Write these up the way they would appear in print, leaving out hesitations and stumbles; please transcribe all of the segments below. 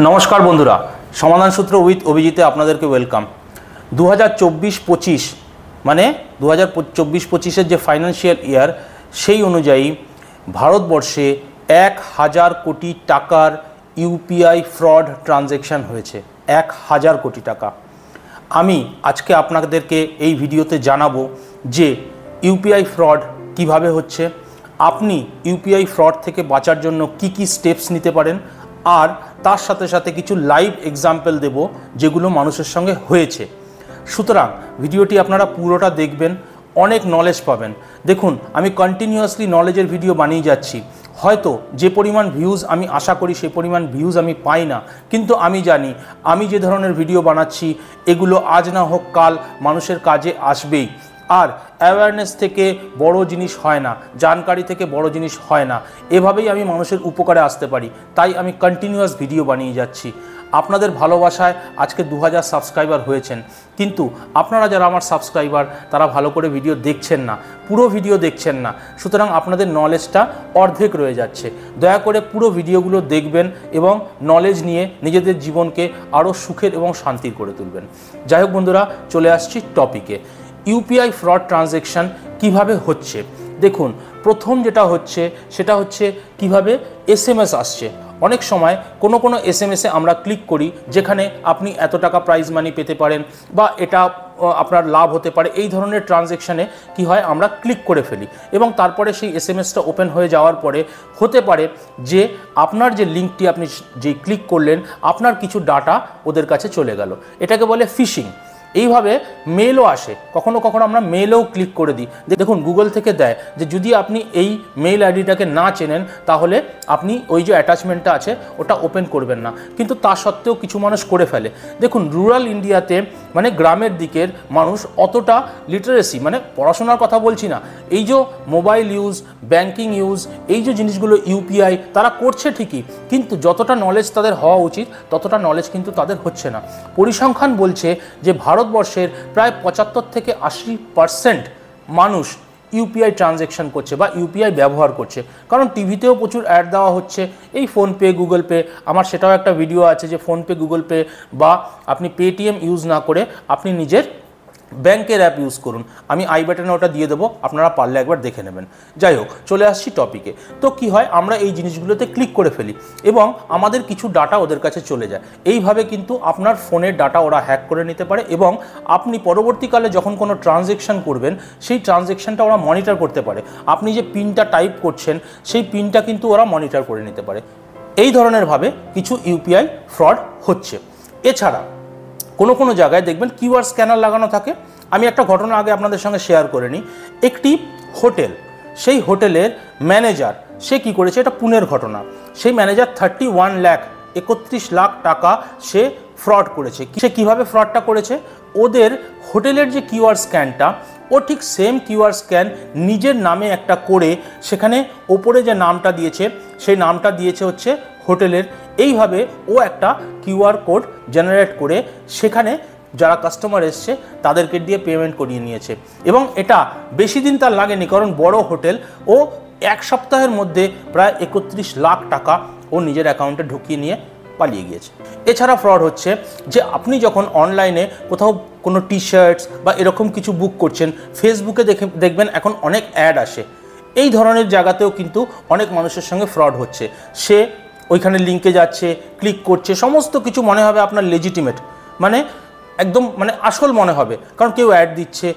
নমস্কার বন্ধুরা, সমাধান সূত্র উইথ অভিজিতে আপনাদেরকে ওয়েলকাম। 2024-25 মানে 2024-25-এর যে ফাইন্যান্সিয়াল ইয়ার, সেই অনুযায়ী ভারতবর্ষে 1000 কোটি টাকার ইউপিআই ফ্রড ট্রানজ্যাকশান হয়েছে। 1000 কোটি টাকা। আমি আজকে আপনাদেরকে এই ভিডিওতে জানাবো যে ইউপিআই ফ্রড কিভাবে হচ্ছে, আপনি ইউপিআই ফ্রড থেকে বাঁচার জন্য কি কি স্টেপস নিতে পারেন, আর তার সাথে সাথে কিছু লাইভ এক্সাম্পল দেব যেগুলো মানুষের সঙ্গে হয়েছে। সুতরাং ভিডিওটি আপনারা পুরোটা দেখবেন, অনেক নলেজ পাবেন। দেখুন, আমি কন্টিনিউয়াসলি নলেজের ভিডিও বানিয়ে যাচ্ছি। হয়তো যে পরিমাণ ভিউজ আমি আশা করি সেই পরিমাণ ভিউজ আমি পাই না, কিন্তু আমি জানি আমি যে ধরনের ভিডিও বানাচ্ছি এগুলো আজ না হোক কাল মানুষের কাজে আসবেই। আর অ্যাওয়ারনেস থেকে বড় জিনিস হয় না, জানকারি থেকে বড় জিনিস হয় না। এভাবেই আমি মানুষের উপকারে আসতে পারি, তাই আমি কন্টিনিউয়াস ভিডিও বানিয়ে যাচ্ছি। আপনাদের ভালোবাসায় আজকে 2000 সাবস্ক্রাইবার হয়েছেন, কিন্তু আপনারা যারা আমার সাবস্ক্রাইবার তারা ভালো করে ভিডিও দেখছেন না, পুরো ভিডিও দেখছেন না। সুতরাং আপনাদের নলেজটা অর্ধেক রয়ে যাচ্ছে। দয়া করে পুরো ভিডিওগুলো দেখবেন এবং নলেজ নিয়ে নিজেদের জীবনকে আরও সুখের এবং শান্তির করে তুলবেন। যাই হোক বন্ধুরা, চলে আসছি টপিকে। ইউপিআই ফ্রড ট্রানজ্যাকশান কিভাবে হচ্ছে। দেখুন, প্রথম যেটা হচ্ছে সেটা হচ্ছে কিভাবে এসএমএস আসছে। অনেক সময় কোনো এসএমএসে আমরা ক্লিক করি যেখানে আপনি এত টাকা প্রাইজ মানি পেতে পারেন বা এটা আপনার লাভ হতে পারে। এই ধরনের ট্রানজ্যাকশানে কি হয়, আমরা ক্লিক করে ফেলি এবং তারপরে সেই এসএমএসটা ওপেন হয়ে যাওয়ার পরে হতে পারে যে আপনার যে লিঙ্কটি আপনি যেই ক্লিক করলেন আপনার কিছু ডাটা ওদের কাছে চলে গেল। এটাকে বলে ফিশিং। এইভাবে মেলও আসে, কখনো কখনো আমরা মেলেও ক্লিক করে দিই। দেখুন, গুগল থেকে দেয় যে যদি আপনি এই মেল আইডিটাকে না চেনেন তাহলে আপনি ওই যে অ্যাটাচমেন্টটা আছে ওটা ওপেন করবেন না, কিন্তু তা সত্ত্বেও কিছু মানুষ করে ফেলে। দেখুন, রুরাল ইন্ডিয়াতে মানে গ্রামের দিকের মানুষ অতটা লিটারেসি, মানে পড়াশোনার কথা বলছি না, এই যে মোবাইল ইউজ, ব্যাংকিং ইউজ, এই যে জিনিসগুলো ইউপিআই তারা করছে ঠিকই, কিন্তু যতটা নলেজ তাদের হওয়া উচিত ততটা নলেজ কিন্তু তাদের হচ্ছে না। পরিসংখ্যান বলছে যে ভারতবর্ষের প্রায় 75 থেকে 80% মানুষ ইউপিআই ট্রানজ্যাকশান করছে বা ইউপিআই ব্যবহার করছে। কারণ টিভিতেও প্রচুর অ্যাড দেওয়া হচ্ছে, এই ফোনপে, গুগল পে। আমার সেটাও একটা ভিডিও আছে যে ফোনপে, গুগল পে বা আপনি পেটিএম ইউজ না করে আপনি নিজের ব্যাংকের অ্যাপ ইউজ করুন। আমি আই বাটনে ওটা দিয়ে দেবো, আপনারা পারলে একবার দেখে নেবেন। যাই হোক, চলে আসছি টপিকে। তো কি হয়, আমরা এই জিনিসগুলোতে ক্লিক করে ফেলি এবং আমাদের কিছু ডাটা ওদের কাছে চলে যায়। এইভাবে কিন্তু আপনার ফোনের ডাটা ওরা হ্যাক করে নিতে পারে এবং আপনি পরবর্তীকালে যখন কোনো ট্রানজ্যাকশান করবেন সেই ট্রানজ্যাকশানটা ওরা মনিটর করতে পারে। আপনি যে পিনটা টাইপ করছেন সেই পিনটা কিন্তু ওরা মনিটর করে নিতে পারে। এই ধরনের ভাবে কিছু ইউপিআই ফ্রড হচ্ছে। এছাড়া কোনো জায়গায় দেখবেন কিউআর স্ক্যানার লাগানো থাকে। আমি একটা ঘটনা আগে আপনাদের সঙ্গে শেয়ার করে নিই। একটি হোটেল, সেই হোটেলের ম্যানেজার সে কি করেছে, এটা পুনের ঘটনা। সেই ম্যানেজার 31 লাখ টাকা সে ফ্রড করেছে। সে কীভাবে ফ্রডটা করেছে, ওদের হোটেলের যে কিউআর স্ক্যানটা ও ঠিক সেম কিউআর স্ক্যান নিজের নামে একটা করে সেখানে ওপরে যে নামটা দিয়েছে সেই নামটা দিয়েছে হচ্ছে হোটেলের। এইভাবে ও একটা কিউআর কোড জেনারেট করে সেখানে যারা কাস্টমার এসছে তাদেরকে দিয়ে পেমেন্ট করিয়ে নিয়েছে এবং এটা বেশি দিন তার লাগেনি, কারণ বড় হোটেল। ও 1 সপ্তাহের মধ্যে প্রায় 31 লাখ টাকা ও নিজের অ্যাকাউন্টে ঢুকিয়ে নিয়ে পালিয়ে গিয়েছে। এছাড়া ফ্রড হচ্ছে যে আপনি যখন অনলাইনে কোথাও কোনো টি শার্টস বা এরকম কিছু বুক করছেন, ফেসবুকে দেখবেন এখন অনেক অ্যাড আসে। এই ধরনের জায়গাতেও কিন্তু অনেক মানুষের সঙ্গে ফ্রড হচ্ছে। সে ওইখানে লিঙ্কে যাচ্ছে, ক্লিক করছে, সমস্ত কিছু মনে হবে আপনার লেজিটিমেট, মানে একদম মানে আসল মনে হবে, কারণ কেউ অ্যাড দিচ্ছে,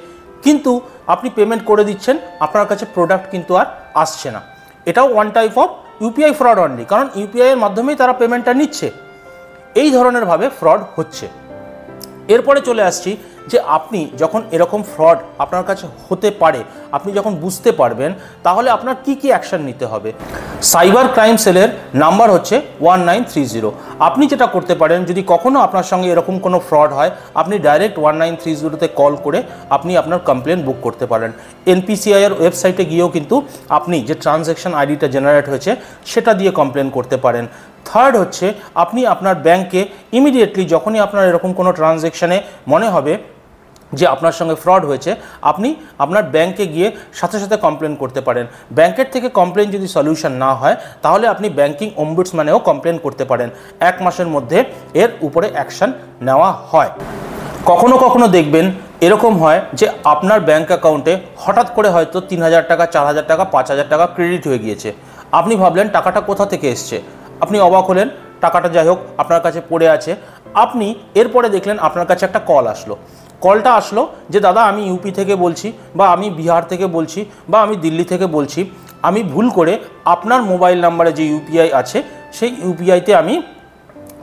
কিন্তু আপনি পেমেন্ট করে দিচ্ছেন, আপনার কাছে প্রোডাক্ট কিন্তু আর আসছে না। এটাও one type of UPI fraud only, কারণ ইউপিআইয়ের মাধ্যমেই তারা পেমেন্টটা নিচ্ছে। এই ধরনের ভাবে ফ্রড হচ্ছে। এরপরে চলে আসছি যে আপনি যখন এরকম ফ্রড আপনার কাছে হতে পারে, আপনি যখন বুঝতে পারবেন তাহলে আপনার কি কি অ্যাকশন নিতে হবে। সাইবার ক্রাইম সেলের নাম্বার হচ্ছে 1930। আপনি যেটা করতে পারেন, যদি কখনো আপনার সঙ্গে এরকম কোনো ফ্রড হয়, আপনি ডাইরেক্ট 1930-তে কল করে আপনি আপনার কমপ্লেন বুক করতে পারেন। এনপিসিআইয়ের ওয়েবসাইটে গিয়েও কিন্তু আপনি যে ট্রানজ্যাকশান আইডিটা জেনারেট হয়েছে সেটা দিয়ে কমপ্লেন করতে পারেন। থার্ড হচ্ছে আপনি আপনার ব্যাংকে ইমিডিয়েটলি যখনই আপনার এরকম কোনো ট্রানজ্যাকশানে মনে হবে যে আপনার সঙ্গে ফ্রড হয়েছে, আপনি আপনার ব্যাংকে গিয়ে সাথে সাথে কমপ্লেন করতে পারেন। ব্যাংকের থেকে কমপ্লেন যদি সলিউশন না হয় তাহলে আপনি ব্যাংকিং অম্বুডসম্যানেও কমপ্লেন করতে পারেন। 1 মাসের মধ্যে এর উপরে অ্যাকশন নেওয়া হয়। কখনো কখনো দেখবেন এরকম হয় যে আপনার ব্যাংক অ্যাকাউন্টে হঠাৎ করে হয়তো 3000 টাকা, 4000 টাকা, 5000 টাকা ক্রেডিট হয়ে গিয়েছে। আপনি ভাবলেন টাকাটা কোথা থেকে এসছে, আপনি অবাক হলেন, টাকাটা যাই হোক আপনার কাছে পড়ে আছে। আপনি এরপরে দেখলেন আপনার কাছে একটা কল আসলো। কলটা আসলো যে দাদা আমি ইউপি থেকে বলছি, বা আমি বিহার থেকে বলছি, বা আমি দিল্লি থেকে বলছি, আমি ভুল করে আপনার মোবাইল নাম্বারে যে ইউপিআই আছে সেই ইউপিআইতে আমি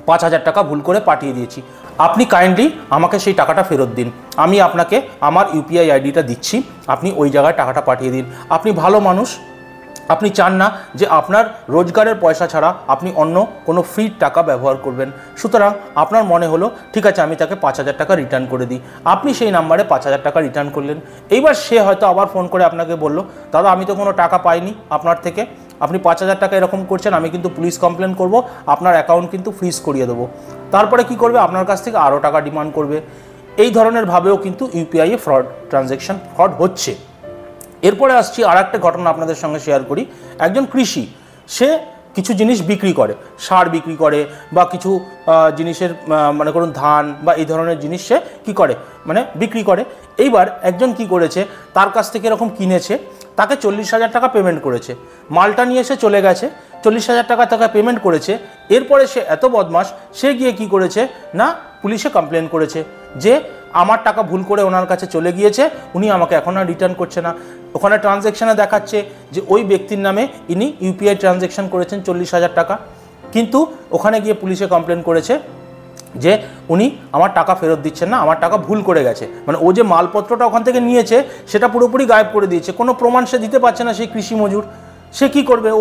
5000 টাকা ভুল করে পাঠিয়ে দিয়েছি। আপনি কাইন্ডলি আমাকে সেই টাকাটা ফেরত দিন। আমি আপনাকে আমার ইউপিআই আইডিটা দিচ্ছি, আপনি ওই জায়গায় টাকাটা পাঠিয়ে দিন। আপনি ভালো মানুষ, আপনি চান না যে আপনার রোজগারের পয়সা ছাড়া আপনি অন্য কোনো ফ্রি টাকা ব্যবহার করবেন। সুতরাং আপনার মনে হলো ঠিক আছে আমি তাকে 5000 টাকা রিটার্ন করে দিই। আপনি সেই নাম্বারে 5000 টাকা রিটার্ন করলেন। এইবার সে হয়তো আবার ফোন করে আপনাকে বলল দাদা আমি তো কোনো টাকা পাইনি আপনার থেকে, আপনি 5000 টাকা এরকম করছেন, আমি কিন্তু পুলিশ কমপ্লেন করব, আপনার অ্যাকাউন্ট কিন্তু ফ্রিজ করিয়ে দেবো। তারপরে কি করবে, আপনার কাছ থেকে আরও টাকা ডিমান্ড করবে। এই ধরনের ভাবেও কিন্তু ইউপিআইয়ে ফ্রড হচ্ছে। এরপরে আসছি আর একটা ঘটনা আপনাদের সঙ্গে শেয়ার করি। একজন কৃষি, সে কিছু জিনিস বিক্রি করে, সার বিক্রি করে বা কিছু জিনিসের মনে করুন ধান বা এই ধরনের জিনিস সে কী করে মানে বিক্রি করে। এইবার একজন কি করেছে, তার কাছ থেকে এরকম কিনেছে, তাকে 40,000 টাকা পেমেন্ট করেছে, মালটা নিয়ে সে চলে গেছে, 40,000 টাকা তাকে পেমেন্ট করেছে। এরপরে সে এত বদমাশ, সে গিয়ে কি করেছে না পুলিশে কমপ্লেন করেছে যে আমার টাকা ভুল করে ওনার কাছে চলে গিয়েছে, উনি আমাকে এখন আর রিটার্ন করছে না। ওখানে ট্রানজ্যাকশানে দেখাচ্ছে যে ওই ব্যক্তির নামে ইনি ইউপিআই ট্রানজ্যাকশান করেছেন 40,000 টাকা, কিন্তু ওখানে গিয়ে পুলিশে কমপ্লেন করেছে যে উনি আমার টাকা ফেরত দিচ্ছেন না, আমার টাকা ভুল করে গেছে। মানে ও যে মালপত্রটা ওখান থেকে নিয়েছে সেটা পুরোপুরি গায়েব করে দিয়েছে, কোনো প্রমাণ সে দিতে পারছে না। সেই কৃষি মজুর সে কী করবে, ও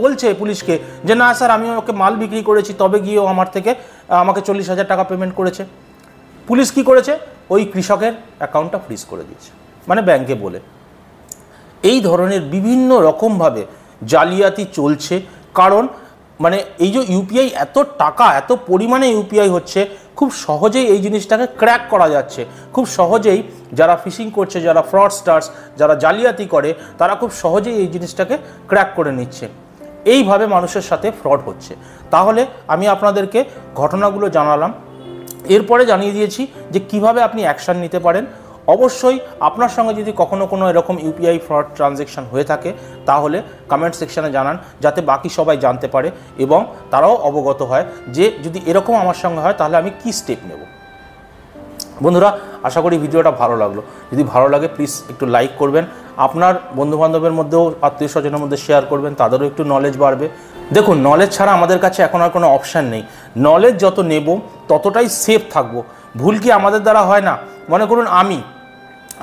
বলছে পুলিশকে যে না স্যার আমি ওকে মাল বিক্রি করেছি, তবে গিয়ে ও আমাকে 40,000 টাকা পেমেন্ট করেছে। পুলিশ কি করেছে, ওই কৃষকের অ্যাকাউন্টটা ফ্রিজ করে দিয়েছে, মানে ব্যাংকে বলে। এই ধরনের বিভিন্ন রকমভাবে জালিয়াতি চলছে। কারণ মানে এই যে ইউপিআই এত টাকা এত পরিমাণে ইউপিআই হচ্ছে, খুব সহজেই এই জিনিসটাকে ক্র্যাক করা যাচ্ছে। খুব সহজেই যারা ফিশিং করছে, যারা ফ্রডস্টার্স, যারা জালিয়াতি করে, তারা খুব সহজেই এই জিনিসটাকে ক্র্যাক করে নিচ্ছে। এইভাবে মানুষের সাথে ফ্রড হচ্ছে। তাহলে আমি আপনাদেরকে ঘটনাগুলো জানালাম, এরপরে জানিয়ে দিয়েছি যে কিভাবে আপনি অ্যাকশান নিতে পারেন। অবশ্যই আপনার সঙ্গে যদি কখনো কোনো এরকম ইউপিআই ফ্রড ট্রানজ্যাকশান হয়ে থাকে তাহলে কমেন্ট সেকশানে জানান, যাতে বাকি সবাই জানতে পারে এবং তারাও অবগত হয় যে যদি এরকম আমার সঙ্গে হয় তাহলে আমি কি স্টেপ নেব। বন্ধুরা, আশা করি ভিডিওটা ভালো লাগলো। যদি ভালো লাগে প্লিজ একটু লাইক করবেন, আপনার বন্ধুবান্ধবের মধ্যেও আত্মীয় স্বজনের মধ্যে শেয়ার করবেন, তাদেরও একটু নলেজ বাড়বে। দেখুন, নলেজ ছাড়া আমাদের কাছে এখন আর কোনো অপশান নেই। নলেজ যত নেব ততটাই সেফ থাকবো। ভুল কি আমাদের দ্বারা হয় না? মনে করুন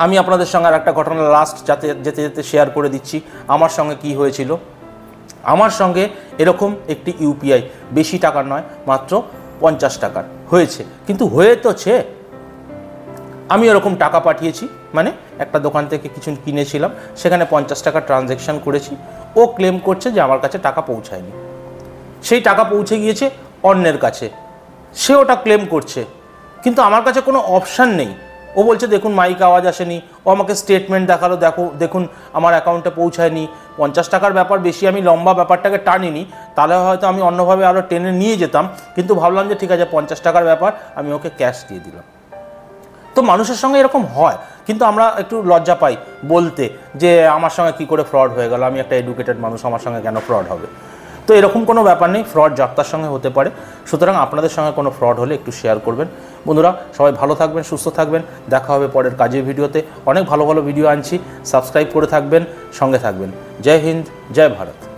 আমি আপনাদের সঙ্গে আর একটা ঘটনা লাস্ট যেতে যেতে শেয়ার করে দিচ্ছি। আমার সঙ্গে কি হয়েছিল, আমার সঙ্গে এরকম একটি ইউপিআই, বেশি টাকার নয়, মাত্র 50 টাকার হয়েছে। কিন্তু হয়েছে আমি এরকম টাকা পাঠিয়েছি, মানে একটা দোকান থেকে কিছু কিনেছিলাম, সেখানে 50 টাকা ট্রানজ্যাকশান করেছি। ও ক্লেম করছে যে আমার কাছে টাকা পৌঁছায়নি, সেই টাকা পৌঁছে গিয়েছে অন্যের কাছে, সে ওটা ক্লেম করছে, কিন্তু আমার কাছে কোনো অপশান নেই। ও বলছে দেখুন মাইক আওয়াজ আসেনি, ও আমাকে স্টেটমেন্ট দেখালো, দেখুন আমার অ্যাকাউন্টে পৌঁছায়নি। 50 টাকার ব্যাপার, বেশি আমি লম্বা ব্যাপারটাকে টানিনি, তাহলে হয়তো আমি অন্যভাবে আরও টেনে নিয়ে যেতাম, কিন্তু ভাবলাম যে ঠিক আছে 50 টাকার ব্যাপার, আমি ওকে ক্যাশ দিয়ে দিলাম। তো মানুষের সঙ্গে এরকম হয়, কিন্তু আমরা একটু লজ্জা পাই বলতে যে আমার সঙ্গে কি করে ফ্রড হয়ে গেল, আমি একটা এডুকেটেড মানুষ, আমার সঙ্গে কেন ফ্রড হবে। তো এরকম কোনো ব্যাপার নেই, ফ্রড যাত্রার সঙ্গে হতে পারে। সুতরাং আপনাদের সঙ্গে কোনো ফ্রড হলে একটু শেয়ার করবেন। বন্ধুরা, সবাই ভালো থাকবেন, সুস্থ থাকবেন। দেখা হবে পরের কাজের ভিডিওতে। অনেক ভালো ভালো ভিডিও আনছি, সাবস্ক্রাইব করে থাকবেন, সঙ্গে থাকবেন। জয় হিন্দ, জয় ভারত।